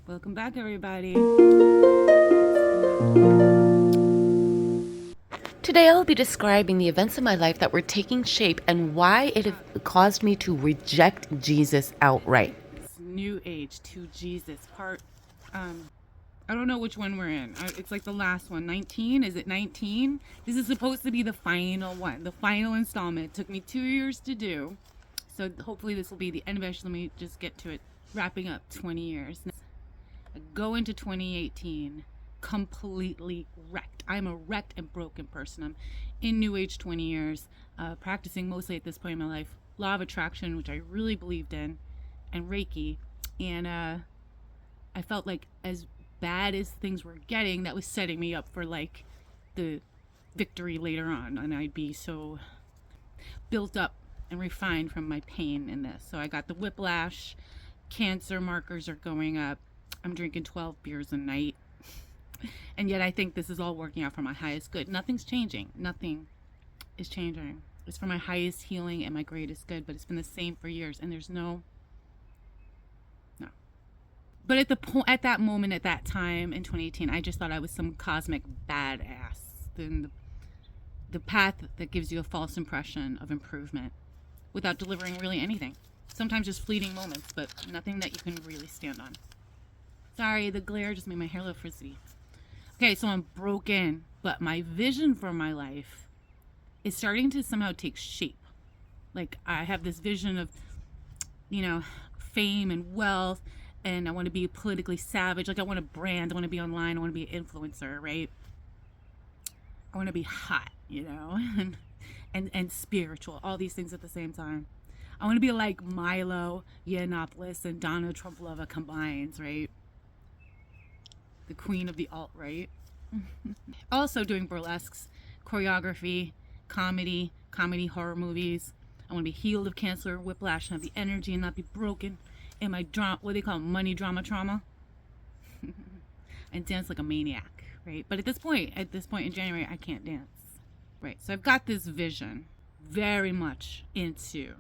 Welcome back, everybody. Today I'll be describing the events of my life that were taking shape and why it caused me to reject Jesus outright. It's New Age to Jesus part. I don't know which one we're in. It's like the last one. 19? Is it 19? This is supposed to be the final one, the final installment. It took me 2 years to do. So hopefully this will be the end of it. Let me just get to it. Wrapping up 20 years. I go into 2018 completely wrecked. I'm a wrecked and broken person. I'm in New Age 20 years, practicing mostly at this point in my life law of attraction, which I really believed in, and Reiki. And I felt like as bad as things were getting, that was setting me up for like the victory later on. And I'd be so built up and refined from my pain in this. So I got the whiplash, cancer markers are going up. I'm drinking 12 beers a night. And yet I think this is all working out for my highest good. Nothing's changing. Nothing is changing. It's for my highest healing and my greatest good, but it's been the same for years. And there's no. But at that moment, at that time in 2018, I just thought I was some cosmic badass. The path that gives you a false impression of improvement without delivering really anything. Sometimes just fleeting moments, but nothing that you can really stand on. Sorry, the glare just made my hair look frizzy. Okay, so I'm broken, but my vision for my life is starting to somehow take shape. Like I have this vision of, fame and wealth, and I want to be politically savage. Like I want to brand, I want to be online, I want to be an influencer, right? I want to be hot, and spiritual, all these things at the same time. I want to be like Milo Yiannopoulos and Donald Trump combined, right? The queen of the alt-right. Also doing burlesques, choreography, comedy horror movies. I want to be healed of cancer, whiplash, and have the energy and not be broken in my what they call money drama trauma. And dance like a maniac, right? But at this point in January, I can't dance, right? So I've got this vision very much into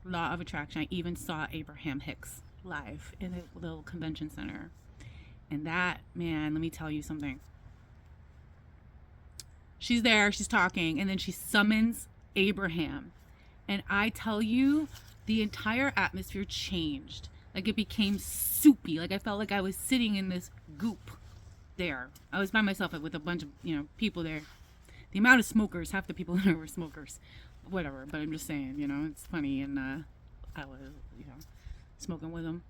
law of attraction. I even saw Abraham Hicks live in a little convention center. And that, man, let me tell you something. She's there, she's talking, and then she summons Abraham. And I tell you, the entire atmosphere changed. Like it became soupy. Like I felt like I was sitting in this goop there. I was by myself with a bunch of, people there. The amount of smokers, half the people there were smokers. Whatever, but I'm just saying, it's funny. And I was, smoking with them.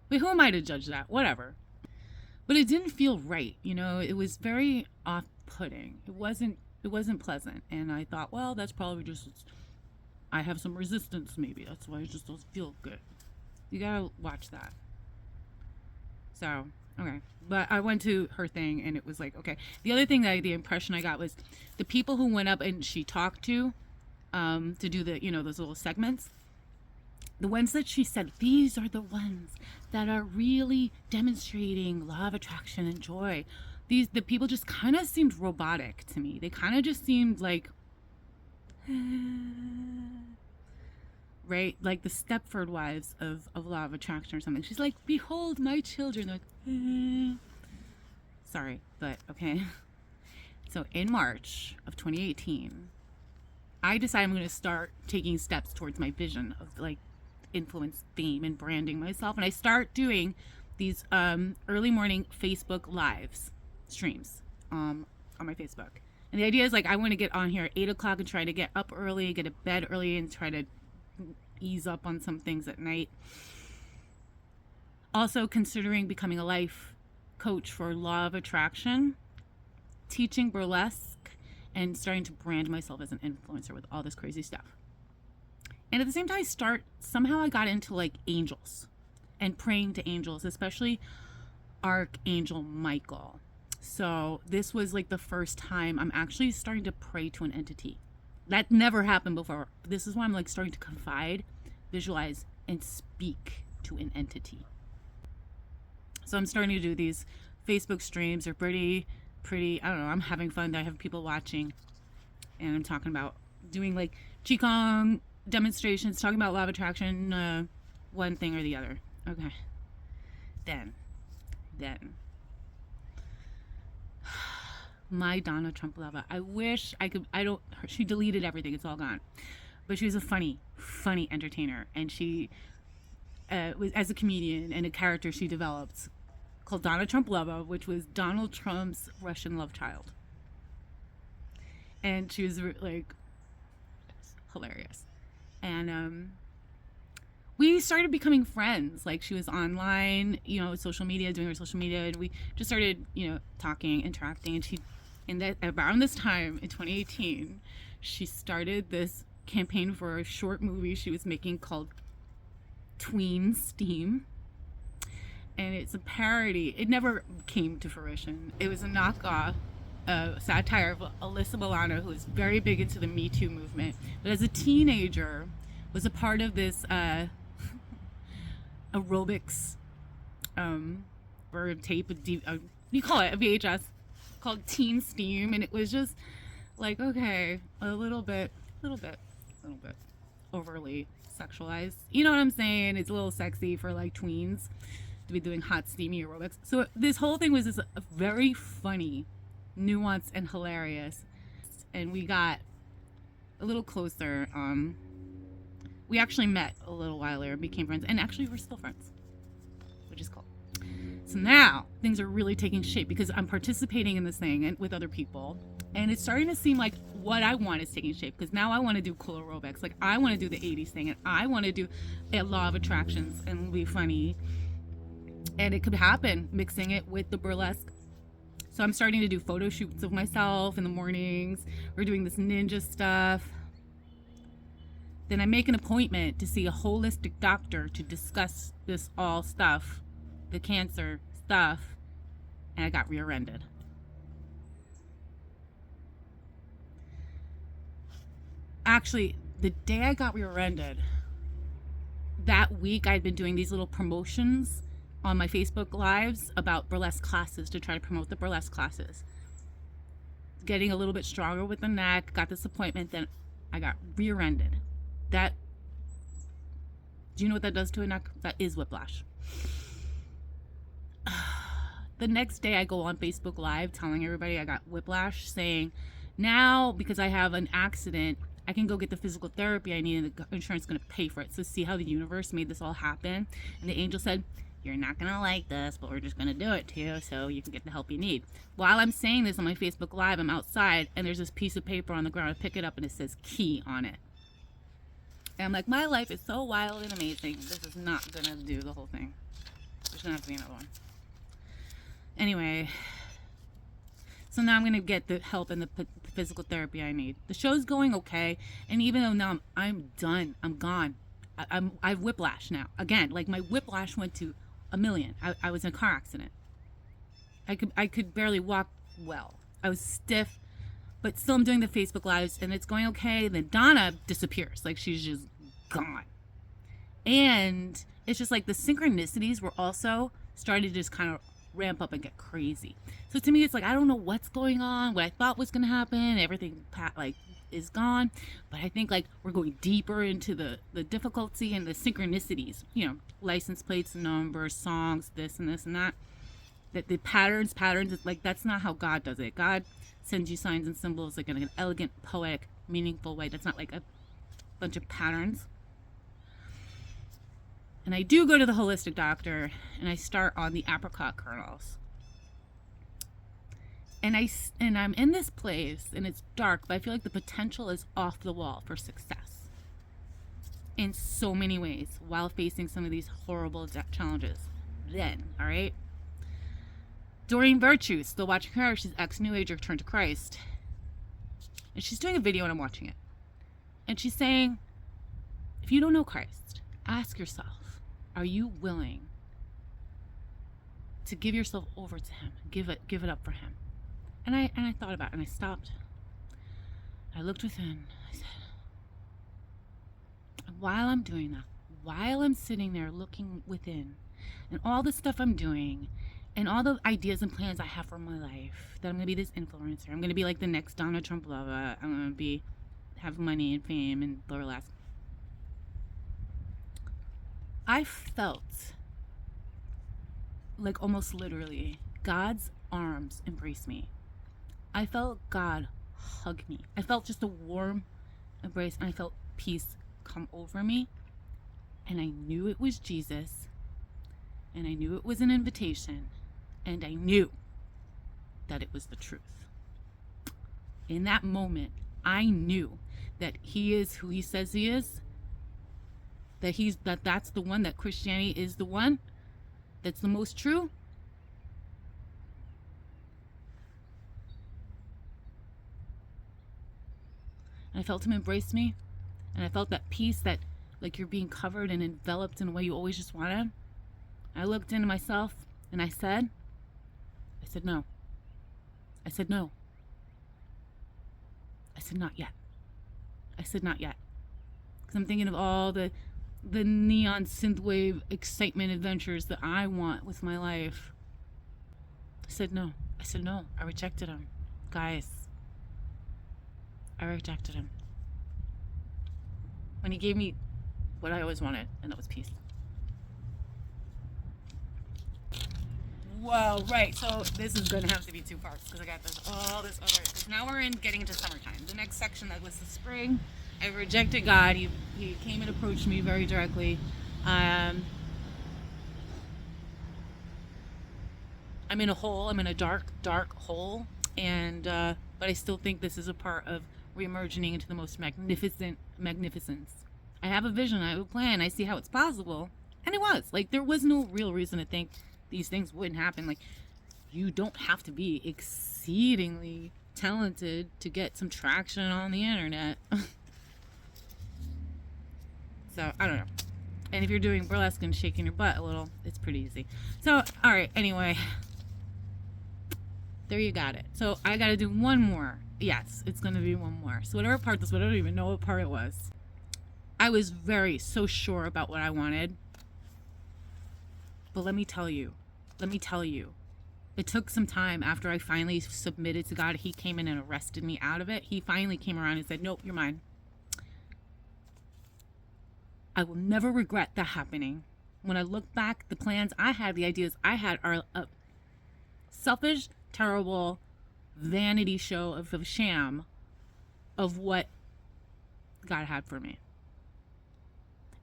But who am I to judge that? Whatever. But it didn't feel right. It was very off-putting. It wasn't pleasant. And I thought, well, that's probably just, I have some resistance maybe. That's why it just doesn't feel good. You gotta watch that. So, okay. But I went to her thing and it was like, okay. The other thing the impression I got was the people who went up and she talked to do the, those little segments. The ones that she said, these are the ones that are really demonstrating law of attraction and joy. The people just kind of seemed robotic to me. They kind of just seemed like, right? Like the Stepford wives of law of attraction or something. She's like, behold my children. They're like, sorry, but okay. So in March of 2018, I decided I'm going to start taking steps towards my vision of like influence, fame, and branding myself. And I start doing these early morning Facebook lives streams on my Facebook. And the idea is like I want to get on here at 8 o'clock and try to get up early, get to bed early, and try to ease up on some things at night. Also considering becoming a life coach for law of attraction, teaching burlesque, and starting to brand myself as an influencer with all this crazy stuff. And at the same time, somehow I got into like angels and praying to angels, especially Archangel Michael. So this was like the first time I'm actually starting to pray to an entity. That never happened before. This is why I'm like starting to confide, visualize, and speak to an entity. So I'm starting to do these Facebook streams. They're pretty, I don't know, I'm having fun. I have people watching. And I'm talking about doing like Qigong demonstrations, talking about law of attraction, one thing or the other. Okay. Then then. My Donna Trump lover. I wish I could. She deleted everything. It's all gone. But she was a funny entertainer, and she was as a comedian and a character she developed called Donna Trump Lover, which was Donald Trump's Russian love child. And she was like hilarious. And we started becoming friends. Like, she was online, social media, doing her social media, and we just started, talking, interacting. And around this time in 2018, she started this campaign for a short movie she was making called Tween Steam. And it's a parody. It never came to fruition. It was a knockoff, satire of Alyssa Milano, who was very big into the Me Too movement. But as a teenager, was a part of this aerobics or tape, you call it a VHS, called Teen Steam. And it was just like, okay, a little bit overly sexualized. You know what I'm saying? It's a little sexy for like tweens to be doing hot, steamy aerobics. So this whole thing was just a very funny, nuanced, and hilarious. And we got a little closer. We actually met a little while later, became friends, and actually we're still friends, which is cool. So now things are really taking shape because I'm participating in this thing and with other people, and it's starting to seem like what I want is taking shape, because now I want to do cool aerobics. Like, I want to do the 80s thing, and I want to do a law of attractions and be funny, and it could happen mixing it with the burlesque. So I'm starting to do photo shoots of myself in the mornings. We're doing this ninja stuff. Then I make an appointment to see a holistic doctor to discuss this all stuff, the cancer stuff, and I got rear-ended. Actually, the day I got rear-ended, that week I'd been doing these little promotions on my Facebook Lives about burlesque classes to try to promote the burlesque classes. Getting a little bit stronger with the neck, got this appointment, then I got rear-ended. Do you know what that does to a neck? That is whiplash. The next day I go on Facebook Live telling everybody I got whiplash, saying, now because I have an accident, I can go get the physical therapy I need, and the insurance is going to pay for it. So see how the universe made this all happen? And the angel said, you're not going to like this, but we're just going to do it to you so you can get the help you need. While I'm saying this on my Facebook Live, I'm outside, and there's this piece of paper on the ground. I pick it up, and it says key on it. And I'm like, my life is so wild and amazing. This is not going to do the whole thing. There's going to have to be another one. Anyway, so now I'm going to get the help and the physical therapy I need. The show's going okay, and even though now I'm done, I'm gone. I've whiplash now. Again, like, my whiplash went to 1,000,000. I was in a car accident. I could barely walk well. I was stiff, but still I'm doing the Facebook Lives, and it's going okay. And then Donna disappears. Like, she's just gone. And it's just like the synchronicities were also starting to just kind of ramp up and get crazy. So to me, it's like, I don't know what's going on. What I thought was going to happen, everything is gone. But I think like we're going deeper into the difficulty and the synchronicities. License plates, numbers, songs, this and this and that. That the patterns. It's like, that's not how God does it. God sends you signs and symbols like in an elegant, poetic, meaningful way. That's not like a bunch of patterns. And I do go to the holistic doctor, and I start on the apricot kernels. And I'm in this place, and it's dark, but I feel like the potential is off the wall for success in so many ways while facing some of these horrible challenges. Then, all right? Doreen Virtue, still watching her. She's ex-New Ager, turned to Christ. And she's doing a video, and I'm watching it. And she's saying, if you don't know Christ, ask yourself, are you willing to give yourself over to him? Give it up for him. And I thought about it, and I stopped. I looked within. I said, while I'm doing that, while I'm sitting there looking within, and all the stuff I'm doing, and all the ideas and plans I have for my life, that I'm going to be this influencer. I'm going to be like the next Donna Trump lover. I'm going to have money and fame and burlesque. I felt like almost literally, God's arms embraced me. I felt God hug me. I felt just a warm embrace, and I felt peace come over me. And I knew it was Jesus, and I knew it was an invitation, and I knew that it was the truth. In that moment, I knew that he is who he says he is, that's the one, that Christianity is the one that's the most true. And I felt him embrace me, and I felt that peace, that like you're being covered and enveloped in a way you always just wanted. I looked into myself and I said no. I said no. I said not yet. I said not yet. Because I'm thinking of all the neon synthwave excitement adventures that I want with my life. I said no. I said no. I rejected him. Guys, I rejected him. When he gave me what I always wanted, and that was peace. Whoa, right. So this is going to have to be two parts because I got all this other. Because now we're getting into summertime. The next section, that was the spring. I rejected God. He came and approached me very directly. I'm in a hole. I'm in a dark hole, and but I still think this is a part of reemerging into the most magnificence. I have a vision. I have a plan. I see how it's possible, and it was like there was no real reason to think these things wouldn't happen. Like, you don't have to be exceedingly talented to get some traction on the internet. So I don't know. And if you're doing burlesque and shaking your butt a little, it's pretty easy. So all right, anyway, there you got it. So I got to do one more. Yes, it's going to be one more. So whatever part this was, I don't even know what part it was. I was so sure about what I wanted. But let me tell you, it took some time after I finally submitted to God. He came in and arrested me out of it. He finally came around and said, nope, you're mine. I will never regret that happening. When I look back, the plans I had, the ideas I had are a selfish, terrible vanity show of a sham of what God had for me.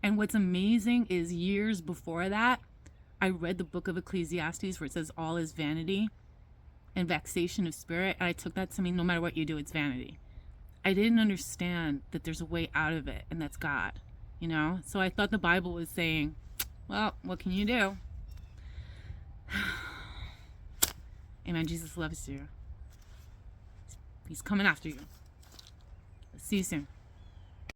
And what's amazing is years before that, I read the book of Ecclesiastes where it says all is vanity and vexation of spirit. And I took that to mean no matter what you do, it's vanity. I didn't understand that there's a way out of it, and that's God, you know? So I thought the Bible was saying, well, what can you do? Amen. Jesus loves you. He's coming after you. See you soon.